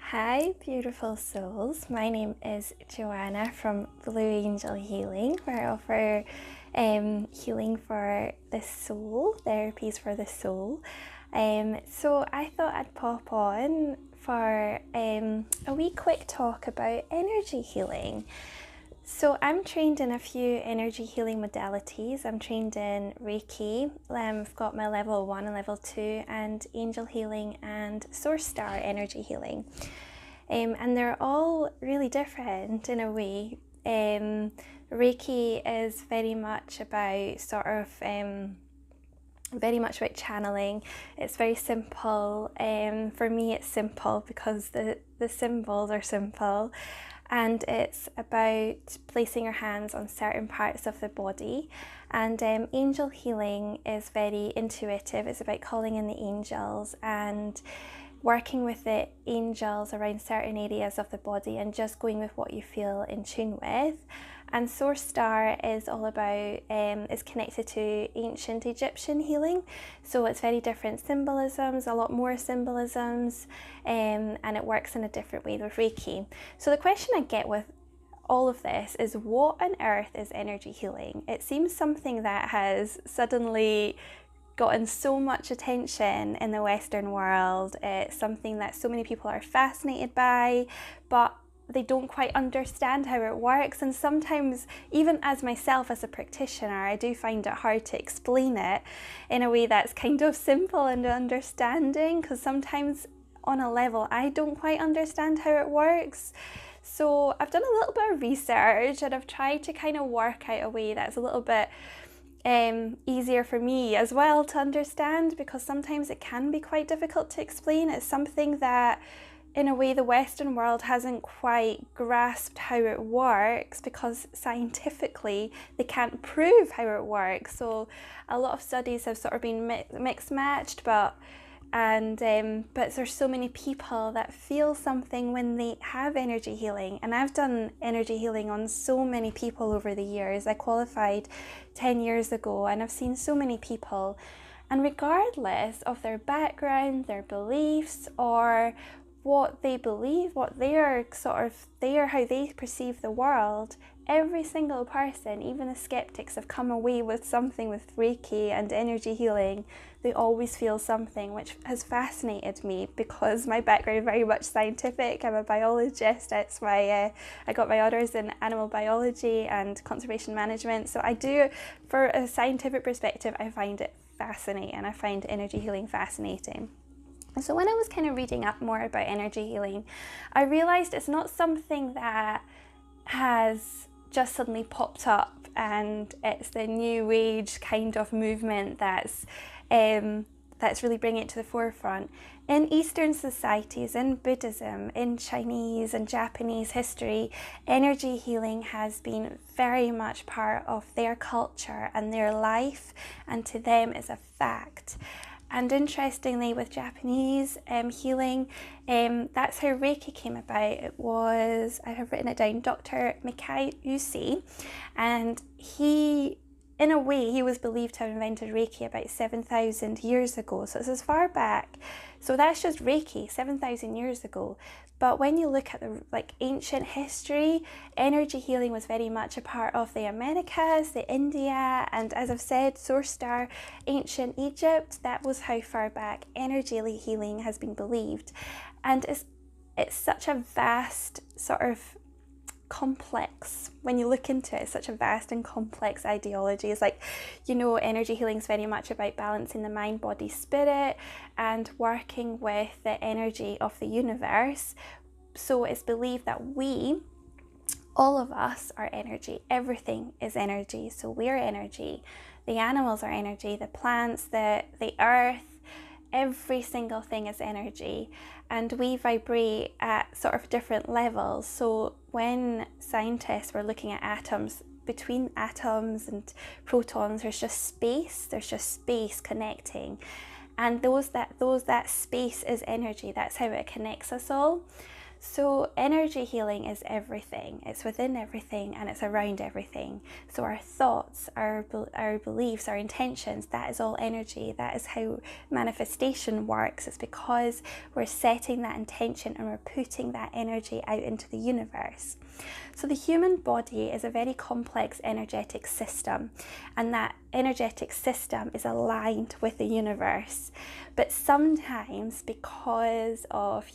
Hi, beautiful souls. My name is Joanna from Blue Angel Healing, where I offer healing for the soul, therapies for the soul. So I thought I'd pop on for a wee quick talk about energy healing. So I'm trained in a few energy healing modalities. I'm trained in reiki. I've got my level 1 and level 2 and angel healing and SourceStar energy healing. And they're all really different in a way. Reiki is very much about very much about channeling. It's very simple. For me, it's simple because the symbols are simple. And it's about placing your hands on certain parts of the body. And angel healing is very intuitive. It's about calling in the angels and working with the angels around certain areas of the body and just going with what you feel in tune with. And SourceStar is all about, is connected to ancient Egyptian healing. So it's very different symbolisms, a lot more symbolisms, and it works in a different way with Reiki. So the question I get with all of this is, what on earth is energy healing? It seems something that has suddenly gotten so much attention in the Western world. It's something that so many people are fascinated by, but they don't quite understand how it works. And sometimes, even as myself as a practitioner, I do find it hard to explain it in a way that's kind of simple and understanding, because sometimes on a level I don't quite understand how it works. So I've done a little bit of research and I've tried to kind of work out a way that's a little bit easier for me as well to understand, because sometimes it can be quite difficult to explain. It's something that in a way the Western world hasn't quite grasped how it works, because scientifically they can't prove how it works. So a lot of studies have sort of been mixed matched, but there's so many people that feel something when they have energy healing. And I've done energy healing on so many people over the years. I qualified 10 years ago and I've seen so many people, and regardless of their background, their beliefs, or what they believe, how they perceive the world, every single person, even the skeptics, have come away with something with Reiki and energy healing. They always feel something, which has fascinated me because my background is very much scientific. I'm a biologist. That's why I got my honours in animal biology and conservation management. So I do, for a scientific perspective, I find it fascinating. I find energy healing fascinating. So when I was kind of reading up more about energy healing, I realised it's not something that has just suddenly popped up and it's the new age kind of movement that's really bringing it to the forefront. In Eastern societies, in Buddhism, in Chinese and Japanese history, energy healing has been very much part of their culture and their life, and to them is a fact. And interestingly, with Japanese healing, that's how Reiki came about. It was, I have written it down, Dr. Mikayusi, and he was believed to have invented Reiki about 7,000 years ago. So it's as far back. So that's just Reiki, 7,000 years ago. But when you look at the ancient history, energy healing was very much a part of the Americas, the India, and as I've said, SourceStar, ancient Egypt. That was how far back energy healing has been believed. And it's such a vast sort of complex, when you look into it, it's such a vast and complex ideology. It's energy healing is very much about balancing the mind, body, spirit, and working with the energy of the universe. So it's believed that all of us are energy. Everything is energy. So we're energy. The animals are energy, the plants, the earth, every single thing is energy, and we vibrate at sort of different levels. So when scientists were looking at atoms, between atoms and protons, there's just space connecting, and that space is energy. That's how it connects us all. So energy healing is everything. It's within everything and it's around everything. So our thoughts, our beliefs, our intentions, that is all energy. That is how manifestation works. It's because we're setting that intention and we're putting that energy out into the universe. So the human body is a very complex energetic system, and that energetic system is aligned with the universe. But sometimes, because of,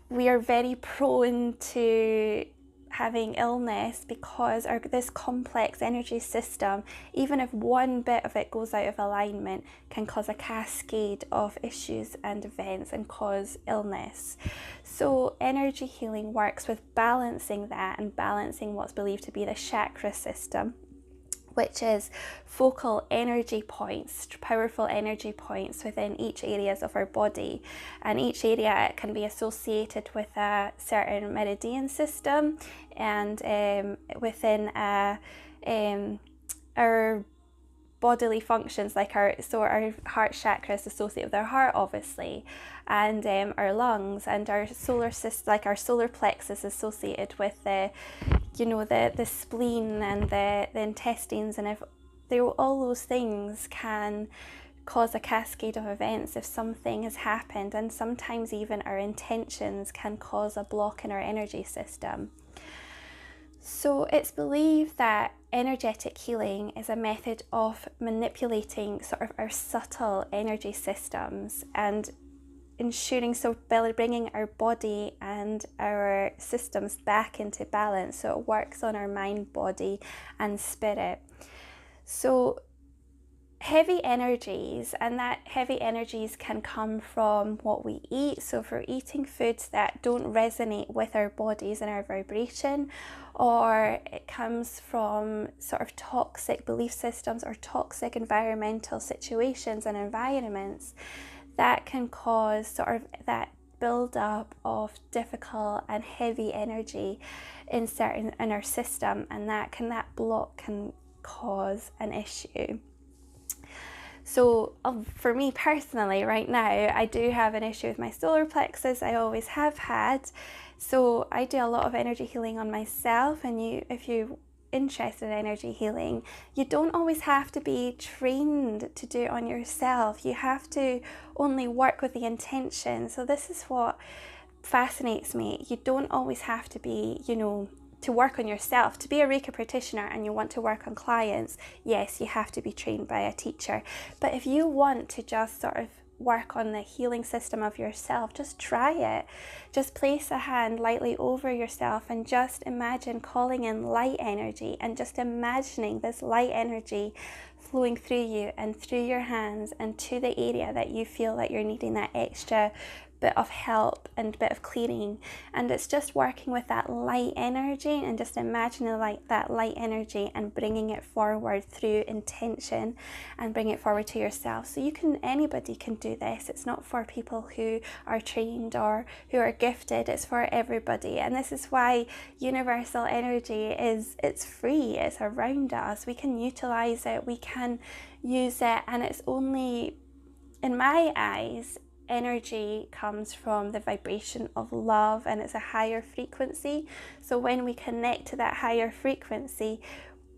we are very prone to having illness, because this complex energy system, even if one bit of it goes out of alignment, can cause a cascade of issues and events and cause illness. So energy healing works with balancing that and balancing what's believed to be the chakra system, which is focal energy points, powerful energy points within each areas of our body. And each area can be associated with a certain meridian system, and within our bodily functions, like our heart chakra is associated with our heart, obviously, and our lungs, and our solar system, like our solar plexus, is associated with the spleen and the intestines, and if all those things can cause a cascade of events if something has happened, and sometimes even our intentions can cause a block in our energy system. So it's believed that energetic healing is a method of manipulating sort of our subtle energy systems and ensuring, bringing our body and our systems back into balance, so it works on our mind, body and spirit. So heavy energies, and that heavy energies can come from what we eat. So if we're eating foods that don't resonate with our bodies and our vibration, or it comes from sort of toxic belief systems or toxic environmental situations and environments, that can cause sort of that build-up of difficult and heavy energy in our system, and that block can cause an issue. So for me personally, right now, I do have an issue with my solar plexus. I always have had. So I do a lot of energy healing on myself, and if you're interested in energy healing, you don't always have to be trained to do it on yourself. You have to only work with the intention. So this is what fascinates me. You don't always have to be, to work on yourself. To be a reiki practitioner and you want to work on clients, yes, you have to be trained by a teacher. But if you want to just sort of work on the healing system of yourself, just try it. Just place a hand lightly over yourself and just imagine calling in light energy, and just imagining this light energy flowing through you and through your hands and to the area that you feel that you're needing that extra bit of help and bit of clearing. And it's just working with that light energy, and just imagining that light energy and bringing it forward through intention, and bring it forward to yourself. So anybody can do this. It's not for people who are trained or who are gifted. It's for everybody. And this is why universal energy it's free. It's around us. We can utilize it. We can use it. And it's only, in my eyes, energy comes from the vibration of love, and it's a higher frequency. So when we connect to that higher frequency,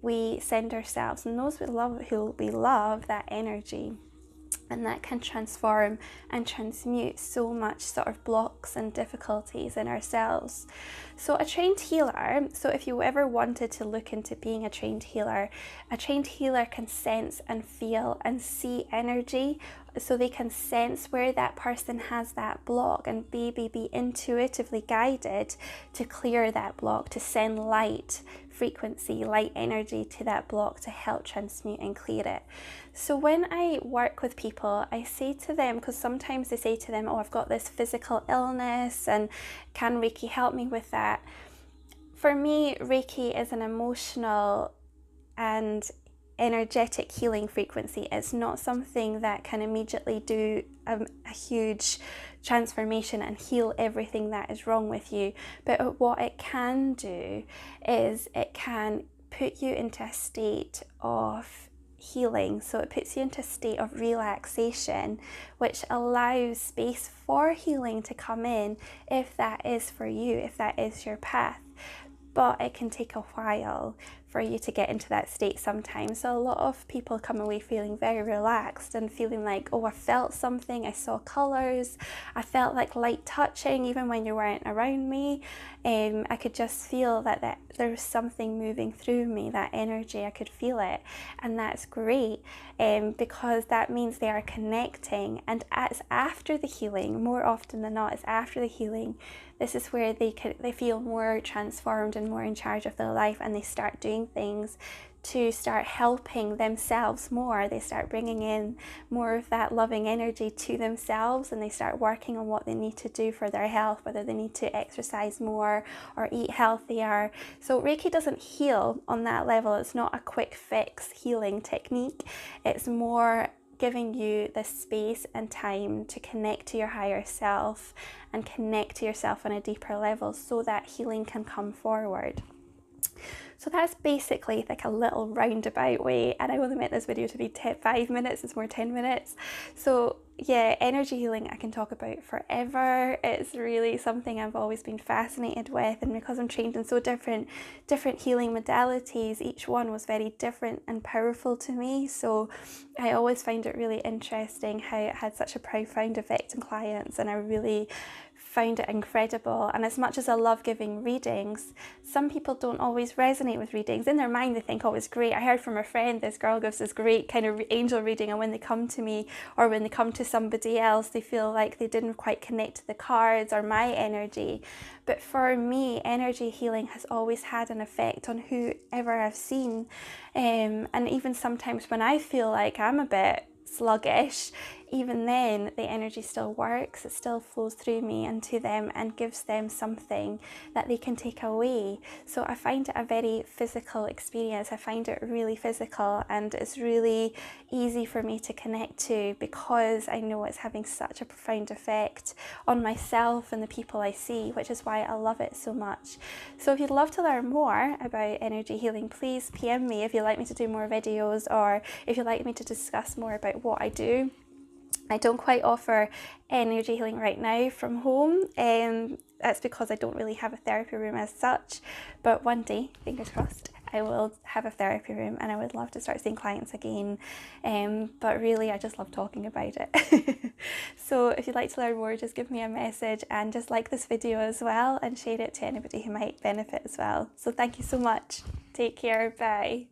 we send ourselves and those who we love that energy, and that can transform and transmute so much sort of blocks and difficulties in ourselves. So a trained healer, so if you ever wanted to look into being a trained healer can sense and feel and see energy. So they can sense where that person has that block and be intuitively guided to clear that block, to send light frequency, light energy to that block to help transmute and clear it. So when I work with people, I say to them, because sometimes they say to them, oh, I've got this physical illness and can Reiki help me with that? For me, Reiki is an emotional and energetic healing frequency. It's not something that can immediately do a huge transformation and heal everything that is wrong with you. But what it can do is it can put you into a state of healing. So it puts you into a state of relaxation, which allows space for healing to come in if that is for you, if that is your path. But it can take a while for you to get into that state sometimes. So a lot of people come away feeling very relaxed and feeling like, oh, I felt something, I saw colours, I felt like light touching even when you weren't around me. I could just feel that there was something moving through me, that energy, I could feel it. And that's great, because that means they are connecting. And it's after the healing, more often than not, it's after the healing. This is where they feel more transformed and more in charge of their life, and they start doing things to start helping themselves more. They start bringing in more of that loving energy to themselves, and they start working on what they need to do for their health, whether they need to exercise more or eat healthier. So Reiki doesn't heal on that level. It's not a quick fix healing technique. It's more giving you the space and time to connect to your higher self and connect to yourself on a deeper level so that healing can come forward. So that's basically like a little roundabout way, and I only meant this video to be 5 minutes, it's more 10 minutes. So yeah, energy healing I can talk about forever. It's really something I've always been fascinated with, and because I'm trained in so different healing modalities, each one was very different and powerful to me. So I always find it really interesting how it had such a profound effect on clients, and I really found it incredible. And as much as I love giving readings, some people don't always resonate with readings. In their mind they think, oh, it's great. I heard from a friend this girl gives this great kind of angel reading, and when they come to me or when they come to somebody else, they feel like they didn't quite connect to the cards or my energy. But for me, energy healing has always had an effect on whoever I've seen, and even sometimes when I feel like I'm a bit sluggish, even then the energy still works. It still flows through me and to them and gives them something that they can take away. So I find it a very physical experience. I find it really physical, and it's really easy for me to connect to because I know it's having such a profound effect on myself and the people I see, which is why I love it so much. So if you'd love to learn more about energy healing, please PM me if you'd like me to do more videos, or if you'd like me to discuss more about what I do. I don't quite offer energy healing right now from home. That's because I don't really have a therapy room as such, but one day, fingers crossed, I will have a therapy room, and I would love to start seeing clients again. But really, I just love talking about it. So if you'd like to learn more, just give me a message, and just like this video as well and share it to anybody who might benefit as well. So thank you so much. Take care. Bye.